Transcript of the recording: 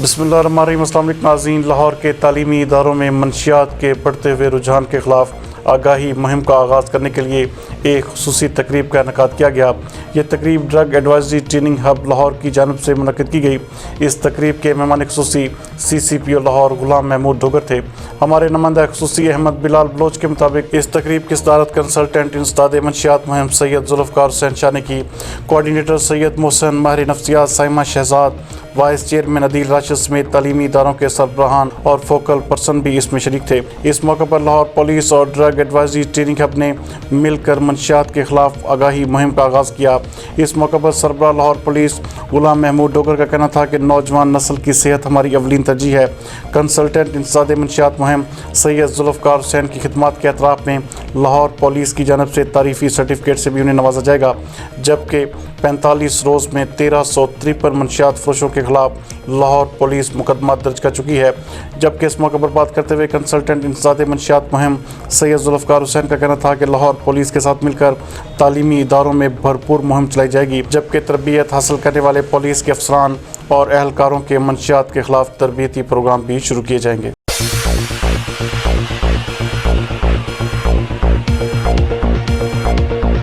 بسم اللہ الرحمن الرحیم۔ السلام علیکم ناظرین۔ لاہور کے تعلیمی اداروں میں منشیات کے بڑھتے ہوئے رجحان کے خلاف آگاہی مہم کا آغاز کرنے کے لیے ایک خصوصی تقریب کا انعقاد کیا گیا۔ یہ تقریب drug advisory training hub Lahore کی جانب سے منعقد کی گئی۔ اس تقریب کے مہمان خصوصی CCPO لاہور غلام محمود ڈوگر تھے۔ ہمارے نمائندہ خصوصی احمد بلال بلوچ کے مطابق اس تقریب کی صدارت کنسلٹنٹ انسداد منشیات مہم سید ذوالفقار حسین شاہ نے کی۔ کوآرڈینیٹر سید محسن ماہر نفسیات سائمہ شہزاد، وائس چیئرمین عدیل راشد سمیت تعلیمی اداروں کے سربراہان اور فوکل پرسن بھی اس میں شریک تھے۔ اس موقع پر لاہور پولیس اور ڈرگ ایڈوائزری ٹریننگ ہب نے مل کر منشیات کے خلاف آگاہی مہم کا آغاز کیا۔ اس موقع پر سربراہ لاہور پولیس غلام محمود ڈوگر کا کہنا تھا کہ نوجوان نسل کی صحت ہماری اولین ترجیح ہے۔ کنسلٹنٹ انسداد منشیات مہم سید ذوالفقار حسین کی خدمات کے اعتراف میں لاہور پولیس کی جانب سے تعریفی سرٹیفکیٹ سے بھی انہیں نوازا جائے گا، جبکہ 45 روز میں 1353 منشیات فروشوں کے خلاف لاہور پولیس مقدمات درج کر چکی ہے۔ جبکہ اس موقع پر بات کرتے ہوئے کنسلٹنٹ انسداد منشیات مہم سید ذوالفقار حسین کا کہنا تھا کہ لاہور پولیس کے ساتھ مل کر تعلیمی اداروں میں بھرپور مہم چلائی جائے گی، جبکہ تربیت حاصل کرنے والے پولیس کے افسران اور اہلکاروں کے منشیات کے خلاف تربیتی پروگرام بھی شروع کیے جائیں گے۔